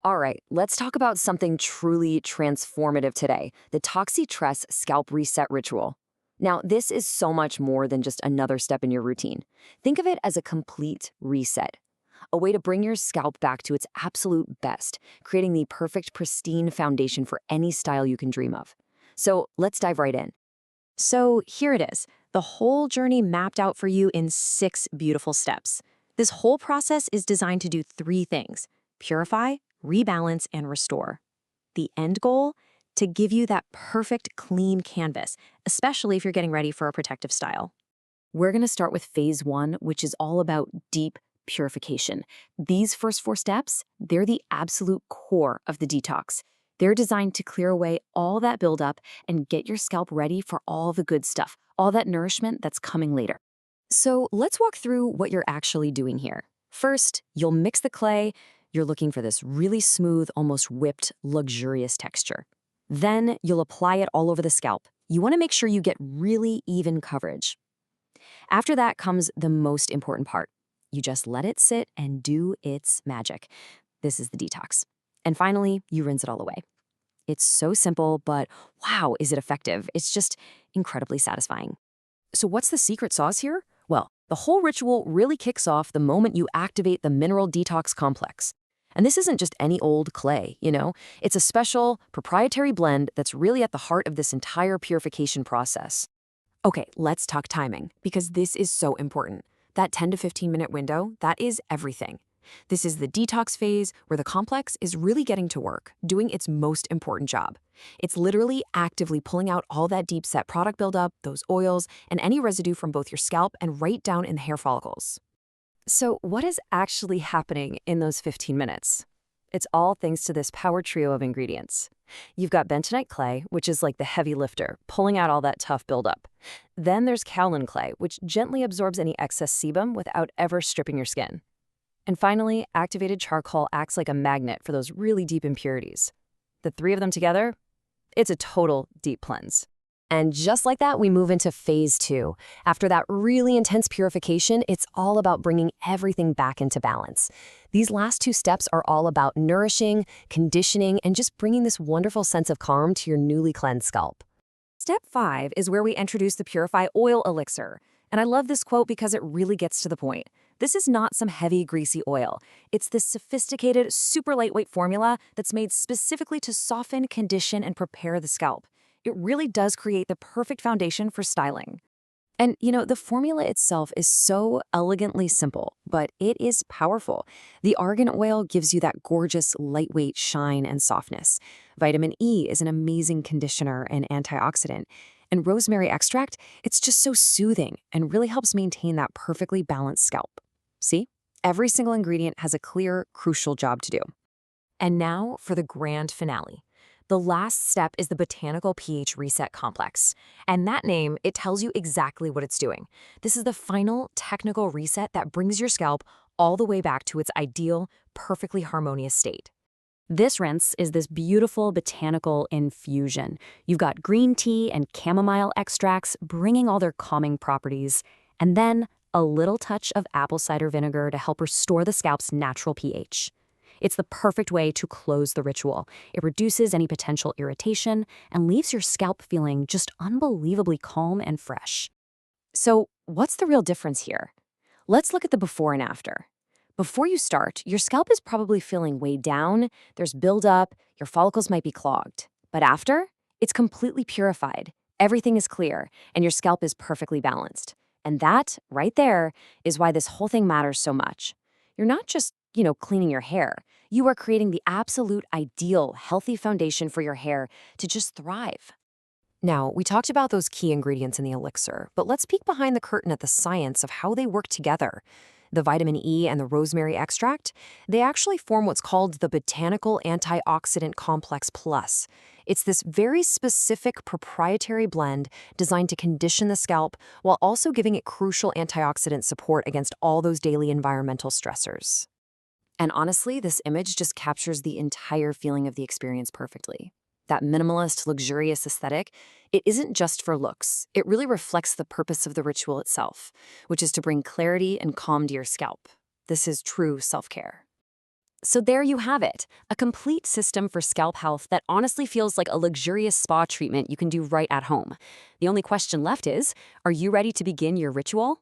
All right, let's talk about something truly transformative today, the ToxiTress Scalp Reset Ritual. Now, this is so much more than just another step in your routine. Think of it as a complete reset, a way to bring your scalp back to its absolute best, creating the perfect, pristine foundation for any style you can dream of. So let's dive right in. So here it is, the whole journey mapped out for you in 6 beautiful steps. This whole process is designed to do 3 things: purify, rebalance, and restore. The end goal? To give you that perfect, clean canvas, especially if you're getting ready for a protective style. We're going to start with phase one, which is all about deep purification. These first four steps, they're the absolute core of the detox. They're designed to clear away all that buildup and get your scalp ready for all the good stuff, all that nourishment that's coming later. So let's walk through what you're actually doing here. First, you'll mix the clay. You're looking for this really smooth, almost whipped, luxurious texture. Then you'll apply it all over the scalp. You want to make sure you get really even coverage. After that comes the most important part. You just let it sit and do its magic. This is the detox. And finally, you rinse it all away. It's so simple, but wow, is it effective? It's just incredibly satisfying. So what's the secret sauce here? Well, the whole ritual really kicks off the moment you activate the mineral detox complex. And this isn't just any old clay. It's a special, proprietary blend that's really at the heart of this entire purification process. Okay, let's talk timing, because this is so important. That 10 to 15 minute window, that is everything. This is the detox phase where the complex is really getting to work, doing its most important job. It's literally actively pulling out all that deep set product buildup, those oils, and any residue from both your scalp and right down in the hair follicles. So what is actually happening in those 15 minutes? It's all thanks to this power trio of ingredients. You've got bentonite clay, which is like the heavy lifter, pulling out all that tough buildup. Then there's kaolin clay, which gently absorbs any excess sebum without ever stripping your skin. And finally, activated charcoal acts like a magnet for those really deep impurities. The three of them together, it's a total deep cleanse. And just like that, we move into phase two. After that really intense purification, it's all about bringing everything back into balance. These last two steps are all about nourishing, conditioning, and just bringing this wonderful sense of calm to your newly cleansed scalp. Step 5 is where we introduce the Purify Oil Elixir. And I love this quote because it really gets to the point. This is not some heavy, greasy oil. It's this sophisticated, super lightweight formula that's made specifically to soften, condition, and prepare the scalp. It really does create the perfect foundation for styling. And, the formula itself is so elegantly simple, but it is powerful. The argan oil gives you that gorgeous, lightweight shine and softness. Vitamin E is an amazing conditioner and antioxidant. And rosemary extract, it's just so soothing and really helps maintain that perfectly balanced scalp. See? Every single ingredient has a clear, crucial job to do. And now for the grand finale. The last step is the botanical pH reset complex. And that name, it tells you exactly what it's doing. This is the final technical reset that brings your scalp all the way back to its ideal, perfectly harmonious state. This rinse is this beautiful botanical infusion. You've got green tea and chamomile extracts bringing all their calming properties, and then a little touch of apple cider vinegar to help restore the scalp's natural pH. It's the perfect way to close the ritual. It reduces any potential irritation and leaves your scalp feeling just unbelievably calm and fresh. So, what's the real difference here? Let's look at the before and after. Before you start, your scalp is probably feeling weighed down, there's buildup, your follicles might be clogged. But after, it's completely purified, everything is clear, and your scalp is perfectly balanced. And that, right there, is why this whole thing matters so much. You're not just cleaning your hair. You are creating the absolute ideal, healthy foundation for your hair to just thrive. Now, we talked about those key ingredients in the elixir, but let's peek behind the curtain at the science of how they work together. The vitamin E and the rosemary extract, they actually form what's called the Botanical Antioxidant Complex Plus. It's this very specific proprietary blend designed to condition the scalp while also giving it crucial antioxidant support against all those daily environmental stressors. And honestly, this image just captures the entire feeling of the experience perfectly. That minimalist, luxurious aesthetic, it isn't just for looks. It really reflects the purpose of the ritual itself, which is to bring clarity and calm to your scalp. This is true self-care. So there you have it, a complete system for scalp health that honestly feels like a luxurious spa treatment you can do right at home. The only question left is, are you ready to begin your ritual?